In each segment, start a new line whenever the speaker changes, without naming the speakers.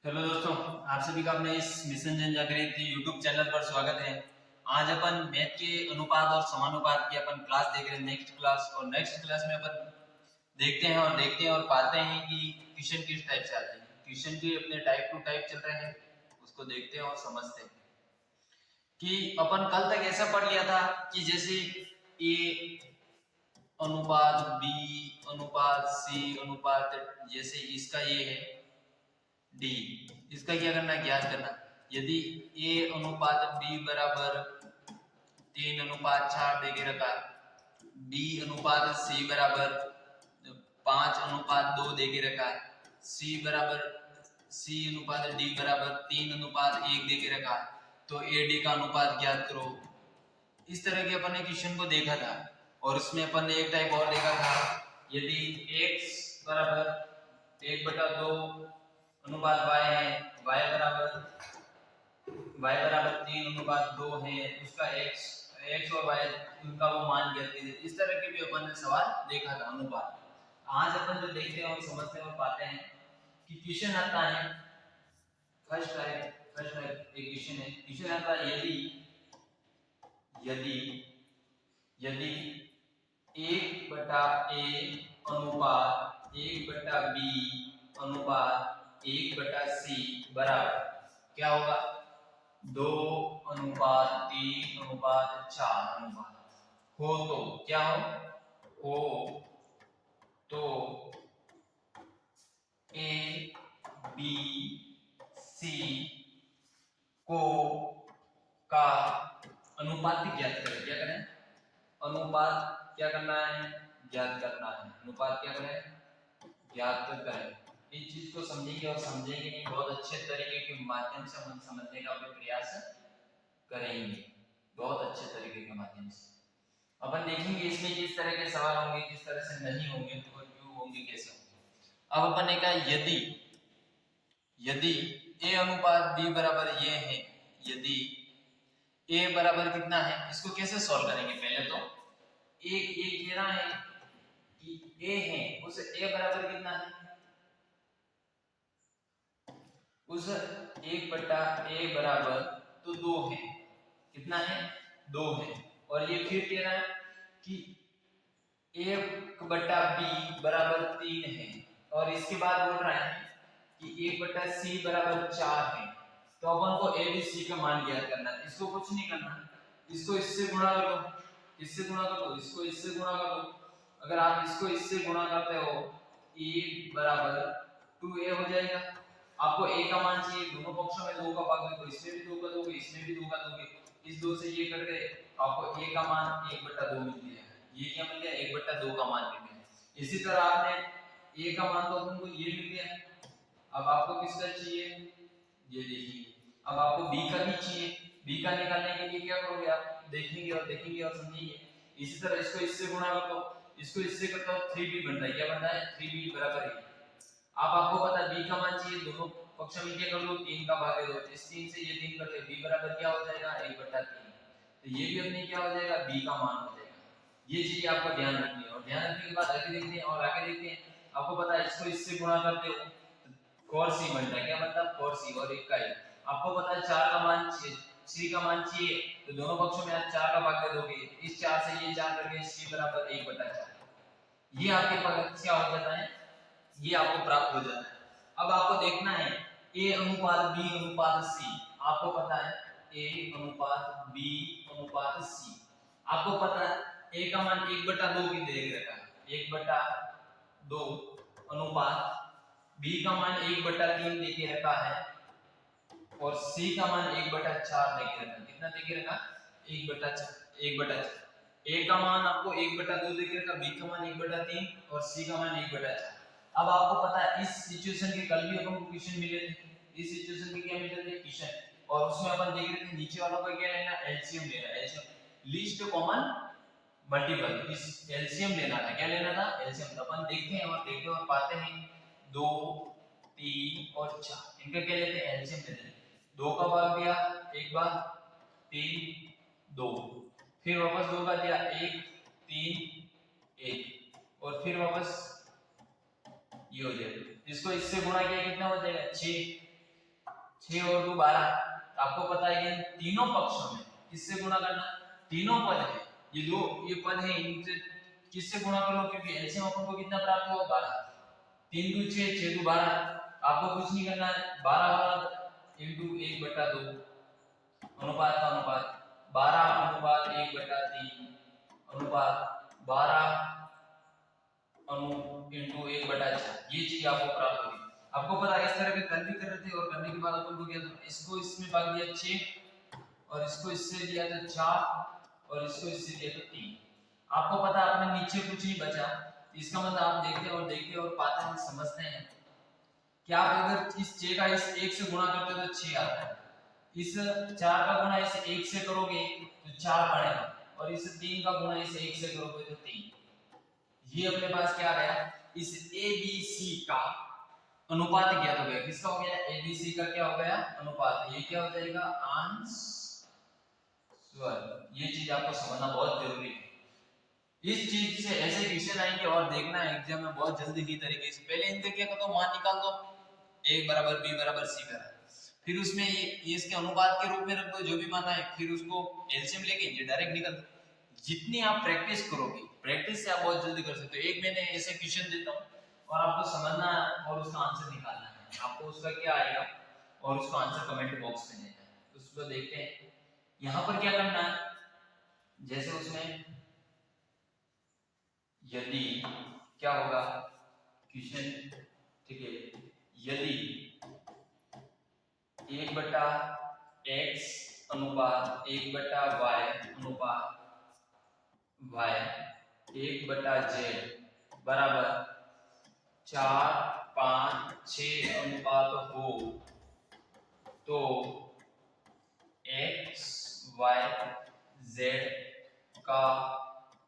Hello दोस्तों, आप सभी का अपने इस मिशन जन जागृति यूट्यूब चैनल पर स्वागत है। आज अपन मैथ के अनुपात और समानुपात की अपन क्लास देख रहे हैं, नेक्स्ट क्लास में अपन देखते हैं और पाते हैं कि क्वेश्चन किस टाइप से आते हैं। क्वेश्चन के अपने टाइप टू टाइप चल रहे हैं, उसको देखते हैं और समझते हैं कि अपन कल तक ऐसा पढ़ लिया था कि जैसे ए अनुपात बी अनुपात सी अनुपात, जैसे इसका ये है डी, इसका क्या करना है, ज्ञात करना। यदि ए अनुपात बी बराबर 3:4 दे के रखा, बी अनुपात सी बराबर 5:2 दे के रखा, सी अनुपात डी बराबर 3:1 दे के रखा, तो ए डी का अनुपात ज्ञात करो। इस तरह के अपन ने क्वेश्चन को देखा था और इसमें अपन ने एक टाइप और देखा था, यदि x बराबर 1/2 अनुपात y है, y बराबर 3:2 है, उसका x और y उनका वो मान ज्ञात कीजिए। इस तरह के भी अपन ने सवाल देखा था अनुपात। आज अपन जो देखते हैं और समझते हैं और पाते हैं कि क्वेश्चन आता है, फर्स्ट टाइप एक क्वेश्चन आता है, यदि 1/a अनुपात 1/b अनुपात 1/c बराबर क्या होगा, 2:3:4 अनुपात हो तो क्या हो तो a b c को का अनुपात ज्ञात करें। क्या करें, अनुपात क्या करना है, ज्ञात करना है। अनुपात क्या करें, ज्ञात करें। इस चीज को समझेंगे और समझेंगे नहीं, बहुत अच्छे तरीके के माध्यम से हम समझने का प्रयास करेंगे, बहुत अच्छे तरीके के माध्यम से अपन देखेंगे इसमें किस तरह के सवाल होंगे, किस तरह से नहीं होंगे और क्यों होंगे, कैसे होंगे। अब अपन ने कहा यदि a अनुपात b बराबर ये है, यदि a बराबर कितना है, इसको कैसे सॉल्व करेंगे। पहले तो ये कह रहा है कि a है, उस a बराबर कितना है, उस 1/a बराबर तो 2 है, कितना है, 2 है। और ये फिर कह रहा है कि 1/b बराबर 3 है, और इसके बाद बोल रहा है कि 1/c बराबर 4 है। तो अपन को a b c का मान ज्ञात करना है। इसको कुछ नहीं करना, इसको इससे गुणा कर लो, इससे गुणा कर लो, इसको इससे गुणा कर लो। अगर आप इसको इससे गुणा करते हो, a बराबर 2a हो जाएगा। आपको a का मान चाहिए, दोनों पक्षों में 2 का भाग दो, इसमें भी 2 का दोगे, इसमें भी 2 का दोगे, इस 2 से ये कट गए, आपको a का मान 1/2 मिल गया। ये क्या मिल गया, 1/2 का मान मिल गया। इसी तरह आपने a का मान तो तुमको ये मिल गया। अब आपको किसका चाहिए, ये देखिए, अब आपको b का भी चाहिए। b का निकालने के लिए क्या करोगे, आप देखेंगे और समझेंगे। इसी तरह इसको इससे गुणा कर दो, इसको इससे करते हो 3b बनता है। क्या बनता है, 3b बराबर है। अब आपको पता है b का मान चाहिए, दोनों पक्ष में क्या कर दो, 3 का भाग दे दो, इस 3 से ये 3 करते b बराबर क्या हो जाएगा, 1/3। तो ये भी अपने क्या हो जाएगा, b का मान हो जाएगा। ये चीज आपको ध्यान रखनी है। और ध्यान रखने के बाद आगे देखते हैं, और आगे देखते हैं। आपको पता है इसको इससे गुणा करते हो cos c बनता है। क्या बनता है, cos c, और 1 का 1। आपको पता है 4 का मान चाहिए, c का मान चाहिए, तो दोनों पक्षों में आप 4 का भाग दे दोगे, इस 4 से ये 4 करके c बराबर 1/4। ये आपके पास क्या हो जाता है, ये आपको प्राप्त हो जाता है। अब आपको देखना है a अनुपात b अनुपात c। आपको पता है a अनुपात b अनुपात c। आपको पता है a का मान 1/2 की दे रखा है, 1/2 अनुपात b का मान 1/3 दे के रखा है, और c का मान 1/4 दे के रखा है। कितना दे के रखा, 1/4। a का मान आपको 1/2 दे के रखा, b का मान 1/3 और c का मान 1/4। अब आपको पता है इस सिचुएशन के कल भी अपन को क्वेश्चन मिले थे, इस सिचुएशन के क्या मिले थे, क्वेश्चन। और उसमें अपन देख रहे थे नीचे वालों का क्या लेना, एलसीएम लेना, एलसीएम लीस्ट कॉमन मल्टीपल, इस एलसीएम लेना था। क्या लेना था, एलसीएम। अपन देखते हैं और पाते हैं 2 3 और 4, इनका क्या लेते हैं, एलसीएम लेते हैं। 2 का भाग दिया, एक बार 3 2, फिर वापस 2 का दिया, 1 3 1, और फिर वापस ये हो जाएगा। इसको इससे गुणा किया कितना हो जाएगा, 6। 6 और 2 12। आपको पता है कि तीनों पक्षों में किससे गुणा करना, तीनों पद है ये पद है इनसे किससे गुणा करो, क्योंकि एलसीएम अपन को कितना प्राप्त हुआ 12। 3 2 6 6 2 12। आपको कुछ नहीं करना है, 12 इंटू 1/2 अनुपात का अनुपात 12 अनुपात 1/3 अनुपात 12 अनु इंटू 1/4। ये चीज आपको प्राप्त होगी। आपको पता है इस तरह के कर भी कर रहे थे और करने के बाद अपन को क्या था, इसको इसमें भाग दिया 6 और इसको इससे दिया था 4 और इसको इससे दिया था 3। आपको पता है आपने नीचे कुछ नहीं बचा, इसका मतलब आप देखते और पाते हैं समझते हैं कि आप अगर इस 6 का इस 1 से गुणा करते हो तो 6 आता है, इस 4 का गुणा इस 1 से करोगे तो 4 बनेगा और इस 3 का गुणा इस 1 से करोगे तो 3। ये अपने पास क्या आया, इस ABC का अनुपात ज्ञात हो गया। किसका हो गया, ABC का क्या हो गया अनुपात। ये क्या हो जाएगा अंश स्वर। ये चीज आपको समझना बहुत जरूरी है। इस चीज से ऐसे क्वेश्चन आएंगे और देखना है एग्जाम में बहुत जल्दी ही तरीके से। पहले इनके क्या करो, मान निकाल दो a बराबर b बराबर c का, फिर उसमें ये इसके अनुपात के रूप में रख दो जो भी माना है, फिर उसको एलसीएम लेके ये डायरेक्ट निकल दो। जितनी आप प्रैक्टिस करोगे, प्रैक्टिस से आप बहुत जल्दी कर सकते हो। एक मैंने ऐसे क्वेश्चन देता हूं और आपको समझना और उसका आंसर निकालना है। आपको उसका क्या आएगा और उसका आंसर कमेंट बॉक्स में देना है। उसको देखते हैं यहां पर क्या करना है। जैसे उसमें यदि क्या होगा क्वेश्चन, ठीक है, यदि 1/x अनुपात 1/y अनुपात y 1/z बराबर 4 5 6 अनुपात हो तो x y z का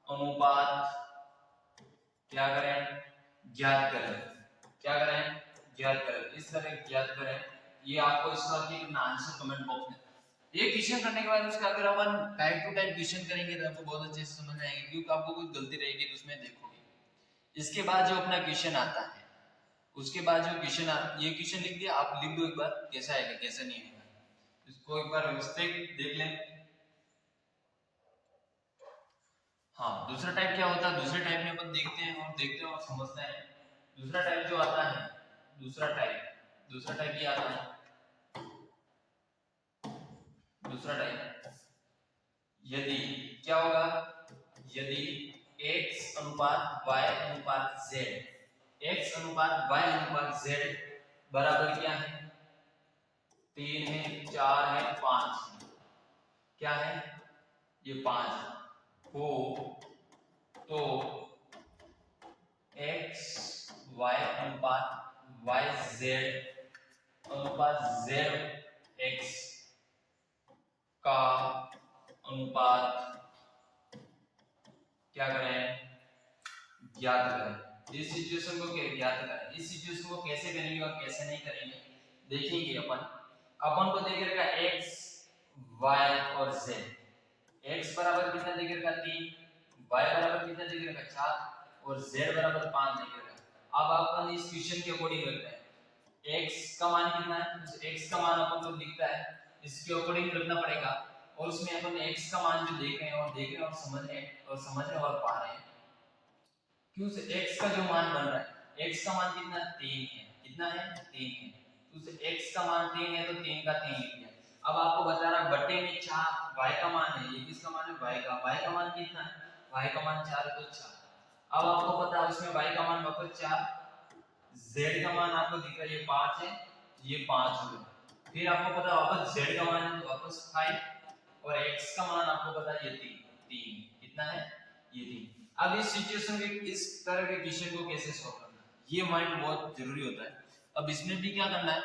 अनुपात क्या करें, ज्ञात करें। क्या करें, ज्ञात करें। इस तरह ज्ञात करें। ये आपको इसका करना आंसर कमेंट बॉक्स में। ये क्वेश्चन करने के बाद उसका अगर अपन टाइप टू टाइप क्वेश्चन करेंगे तो आपको बहुत अच्छे से समझ आएगा, क्योंकि आपको कुछ गलती रहेगी तो उसमें देखोगे। इसके बाद जो अपना क्वेश्चन आता है, उसके बाद जो क्वेश्चन ये क्वेश्चन लिख दिया, आप लिख दो एक बार कैसा आएगा कैसा नहीं आएगा, इसको एक बार व्यवस्थित देख लें। हाँ, दूसरा टाइप क्या होता है, दूसरे टाइप में अपन देखते हैं और समझते हैं। दूसरा टाइप जो आता है, दूसरा टाइप ये आता है। दूसरा टाइप यदि क्या होगा, यदि x अनुपात y अनुपात z, x अनुपात y अनुपात z बराबर क्या है, 3 है 4 है 5 है, क्या है ये 5 हो तो x y अनुपात y z अनुपात z x का अनुपात क्या करें, ज्ञात करें। इस सिचुएशन को क्या ज्ञात करें। इस सिचुएशन को कैसे करेंगे और कैसे नहीं करेंगे देखेंगे अपन को देख रखा x y और z। x बराबर कितना देख रखा 3, y बराबर कितना देख रखा 4 और z बराबर 5 देख रखा। अब अपन इस क्वेश्चन के अकॉर्डिंग रखते हैं x का मान कितना है, x का मान अपन को दिखता है, इसके अकॉर्डिंग रखना पड़ेगा। और उसमें अपन x का मान जो देख रहे हैं और समझ रहे हैं और पा रहे हैं, क्यों से x का जो मान बन रहा है, x का मान कितना 3 है, कितना है 3 है, तो उसे x का मान 3 है तो 3 का 3 लिख दिया। अब आपको बता रहा बट्टे में 4 y का मान है, ये किसका मान है y का मान कितना है, y का मान 4 तो 4। अब आपको पता है उसमें y का मान वापस 4, z का मान आपको दिख रहा है ये 5 है, ये 5 हो गया। फिर आपको पता है वापस z का मान है तो वापस 5 और x का मान आपको पता है ये 3 कितना है ये 3। अब इस सिचुएशन के इस तरह के क्वेश्चन को कैसे सॉल्व करना है, ये माइंड बहुत जरूरी होता है। अब इसमें भी क्या करना है,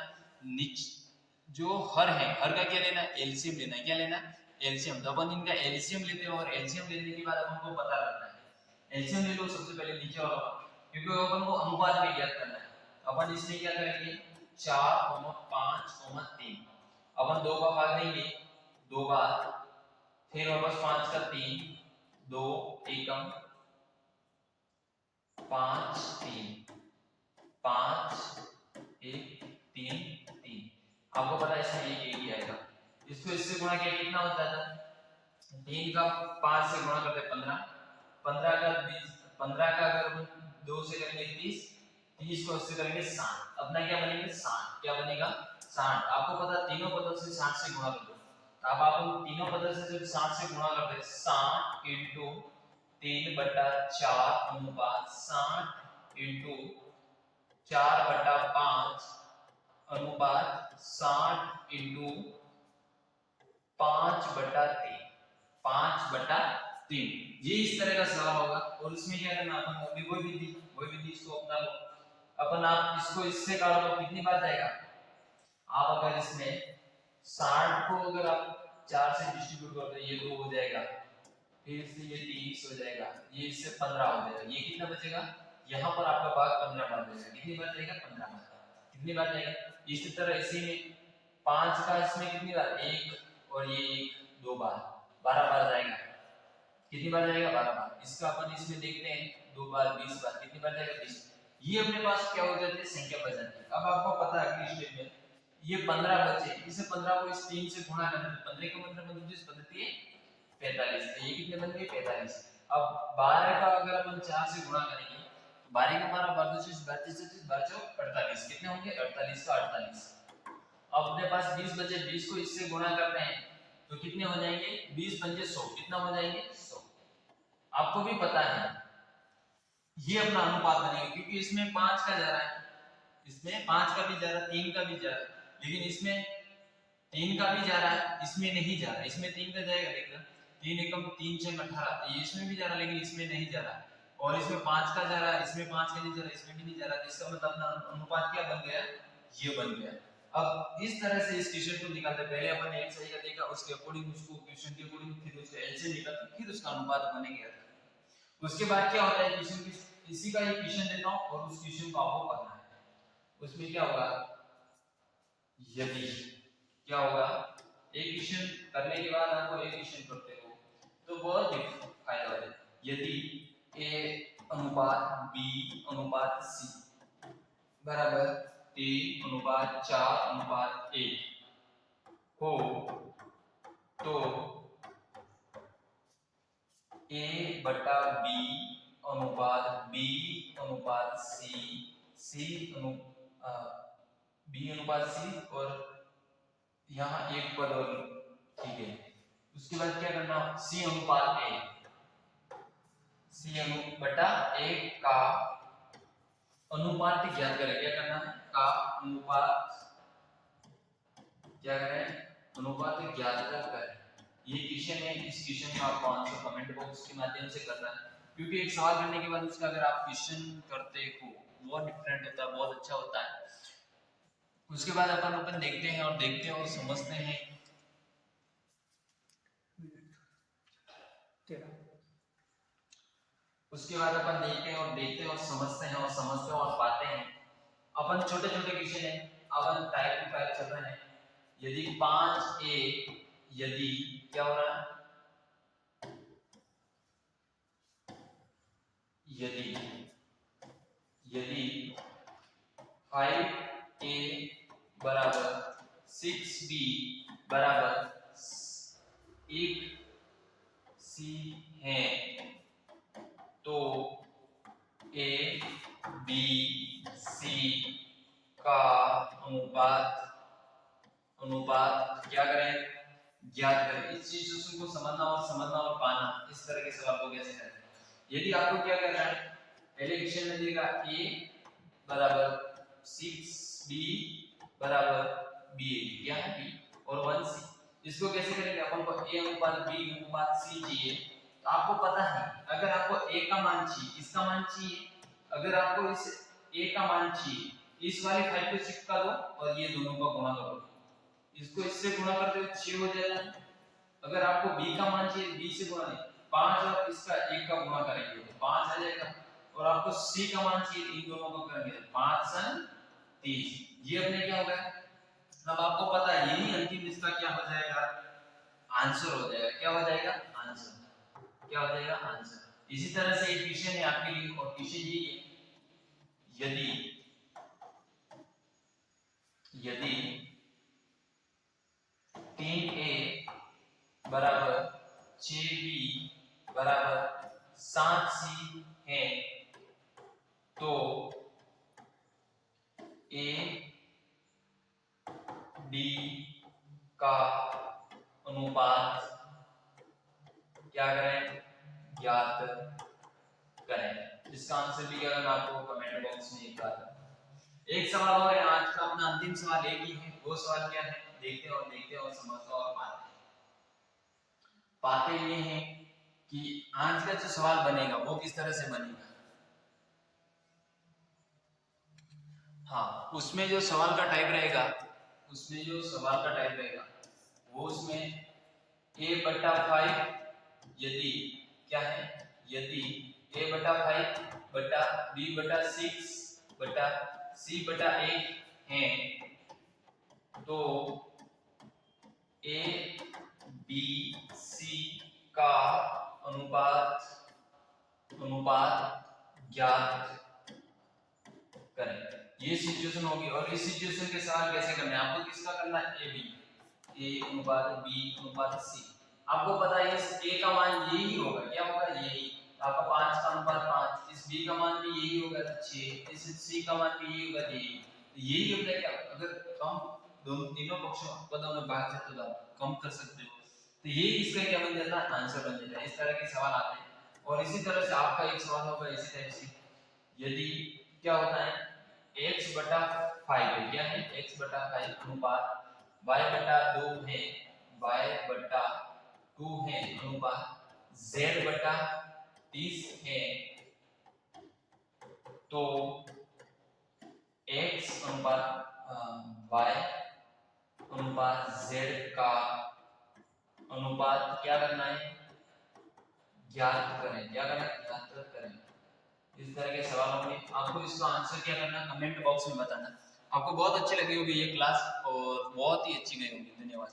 जो हर है, हर का क्या लेना है, एलसीएम लेना है। क्या लेना है, एलसीएम। तो अपन इनका एलसीएम लेते हैं और एलसीएम लेने के बाद अपन को पता लगता है, एलसीएम ले लो सबसे पहले नीचे वाला, क्योंकि अपन को अनुपात में ज्ञात करना है। अपन इसमें क्या करेंगे 4, 5, 3, अपन 2 का भाग देंगे 2 बार, फिर वापस 5 का 3, 2 एकम 5 3 5 1 3 3, आपको पता है इसमें एक ही आएगा। इसको इससे गुणा किया कितना होता था, 3 का 5 से गुणा करते 15, 15 का 20, 15 का अगर 2 से करेंगे 30, 30 को इससे करेंगे 60, अपना क्या बनेगा 60, क्या बनेगा 60। आपको पता तीनों पदों से 60 से गुणा कर दो, अब आप उन तीनों पदों से जब 60 से गुणा करते हैं 60 इंटू 3/4 अनुपात 60 इंटू 4/5 अनुपात 60 इंटू 5/3, 5/3, ये इस तरह का सवाल होगा। और इसमें क्या करना, अपन अभी वही विधि इसको अपना लो। अपन आप इसको इससे काटो तो कितनी बार जाएगा, आप अगर इसमें 60 को अगर आप 4 से डिस्ट्रीब्यूट कर दो ये 2 हो जाएगा, फिर से ये 30 हो जाएगा, ये इससे 15 हो जाएगा, ये कितना बचेगा, यहाँ पर आपका भाग 15 बार जाएगा। कितनी बार जाएगा 15 बार, कितनी बार जाएगा। इसी तरह इसी में 5 का इसमें कितनी बार, 1 और ये 1 2 बार, 12 बार जाएगा। कितनी बार जाएगा 12 बार। इसका अपन इसमें देखते हैं 2 बार 20 बार, कितनी बार जाएगा 20। ये अपने पास क्या हो जाती है, संख्या बच जाती है। अब आपको पता है कि स्टेप में ये 15 बचे, इसे 15 को इस 3 से गुणा करना है, 15 का मतलब 25 15 45, ये कितने बन गए 45। अब 12 का अगर अपन 4 से गुणा करेंगे, 12 का 12 12 32 32 48, कितने होंगे 48 का 48। अब अपने पास 20 बचे, 20 को इससे गुणा करते हैं तो कितने हो जाएंगे, 20 पंजे 100, कितना हो जाएंगे 100। आपको भी पता है ये अपना अनुपात बनेगा, क्योंकि इसमें 5 का जा रहा है, इसमें 5 का भी जा रहा है, 3 का भी जा रहा है, लेकिन इसमें 3 का भी जा रहा है, इसमें नहीं जा रहा। इसमें 3 का जाएगा, देखना 3 एकम 3 6 18, ये इसमें भी जा रहा है लेकिन इसमें नहीं जा रहा। और इसमें 5 का जा रहा है, इसमें 5 का नहीं जा रहा, इसमें भी नहीं जा रहा। इसका मतलब अपना अनुपात क्या बन गया, ये बन गया। अब इस तरह से इस क्वेश्चन को निकालते, पहले अपन एक सही का देखा, उसके अकॉर्डिंग उसको क्वेश्चन के अकॉर्डिंग फिर उसका एलसीएम निकालते, फिर उसका अनुपात बनेगा। उसके बाद क्या होता है, क्वेश्चन की इसी का ये क्वेश्चन देता हूं और उस क्वेश्चन को आपको करना है। उसमें क्या होगा, यदि क्या होगा, एक क्वेश्चन करने के बाद आपको एक क्वेश्चन करते हो तो बहुत फायदा हो जाए। यदि ए अनुपात बी अनुपात सी बराबर 3:4:1 हो तो ए बटा बी अनुपात बी अनुपात सी, सी अनु बी अनुपात सी, और यहाँ एक पद और, ठीक है। उसके बाद क्या करना, सी अनुपात ए, सी अनु बटा ए का अनुपात ज्ञात करें। क्या करना है, का अनुपात क्या करें, अनुपात ज्ञात करें। ये क्वेश्चन है, इस क्वेश्चन का आपको आंसर कमेंट बॉक्स के माध्यम से करना है, क्योंकि एक सवाल करने के बाद उसका अगर आप क्वेश्चन करते हो बहुत डिफरेंट होता है, बहुत अच्छा होता है। उसके बाद अपन देखते हैं और समझते हैं। उसके बाद अपन देखते हैं और समझते हैं और पाते हैं। अपन छोटे छोटे क्वेश्चन है, अपन टाइप टू टाइप चल रहे हैं। यदि 5a, यदि क्या हो रहा है, यदि 5a बराबर 6b बराबर 1c है तो a b c का अनुपात क्या करें, ज्ञात करें। इस चीज को समझना और पाना, इस तरह के सवाल को कैसे करें। यदि आपको क्या करना है, पहले क्वेश्चन में दिएगा a बराबर 6b बराबर b, क्या है b और 1c। इसको कैसे करेंगे, अपन को a अनुपात b अनुपात c चाहिए। तो आपको पता है अगर आपको a का मान चाहिए, इसका मान चाहिए, अगर आपको इस a का मान चाहिए, इस वाले 5 को चिपका दो और ये दोनों का गुणा करो, इसको इससे गुणा करते हुए 6 हो जाएगा। अगर आपको b का मान चाहिए, b से गुणा नहीं, 5 और इसका 1 का गुणा करेंगे तो 5 आ जाएगा। और आपको c का मान चाहिए, इन दोनों को करेंगे 5 × 30, ये अपने क्या हो गया। अब आपको पता है यही अंतिम इसका क्या हो जाएगा, आंसर हो जाएगा। क्या हो जाएगा, आंसर, क्या हो जाएगा, आंसर। इसी तरह से एक क्वेश्चन है आपके लिए, और क्वेश्चन ये है, यदि 3a बराबर 6b बराबर 7c है तो a b का अनुपात क्या करें, ज्ञात करें। इसका आंसर भी क्या करना आपको कमेंट बॉक्स में एक बार। एक सवाल और है आज का, अपना अंतिम सवाल एक ही है। वो सवाल क्या है, देखते हैं और समझते और पाते ये हैं कि आज का जो सवाल बनेगा वो किस तरह से बनेगा। हाँ, उसमें जो सवाल का टाइप रहेगा वो उसमें a/5 यदि क्या है, यदि a/5 बटा b/6 बटा c/8 है तो a b c का अनुपात ज्ञात करें। ये सिचुएशन होगी और इस सिचुएशन के सवाल कैसे करना है, आपको किसका करना है, a/b/c। आपको पता है इस a का मान यही होगा, क्या होगा, यही आपका 5 का अनुपात 5, इस b का मान भी यही होगा 6, इस c का मान भी यही होगा, यही होता है। क्या अगर कम तीनों पदों में भाग सकते हो कम कर सकते हो तो ये इसका क्या बन जाता है, आंसर बन जाता है। इस तरह के सवाल आते हैं। और इसी तरह से आपका एक सवाल होगा इसी टाइप से, यदि क्या होता है x/5 है, क्या है x/5 अनुपात y/2 है, अनुपात z/30 है तो x अनुपात y अनुपात z का अनुपात क्या करना है, ज्ञात करें। इस तरह के सवालों में आपको इसका आंसर क्या करना है, कमेंट बॉक्स में बताना। आपको बहुत अच्छी लगी होगी ये क्लास और बहुत ही अच्छी गई होगी। धन्यवाद।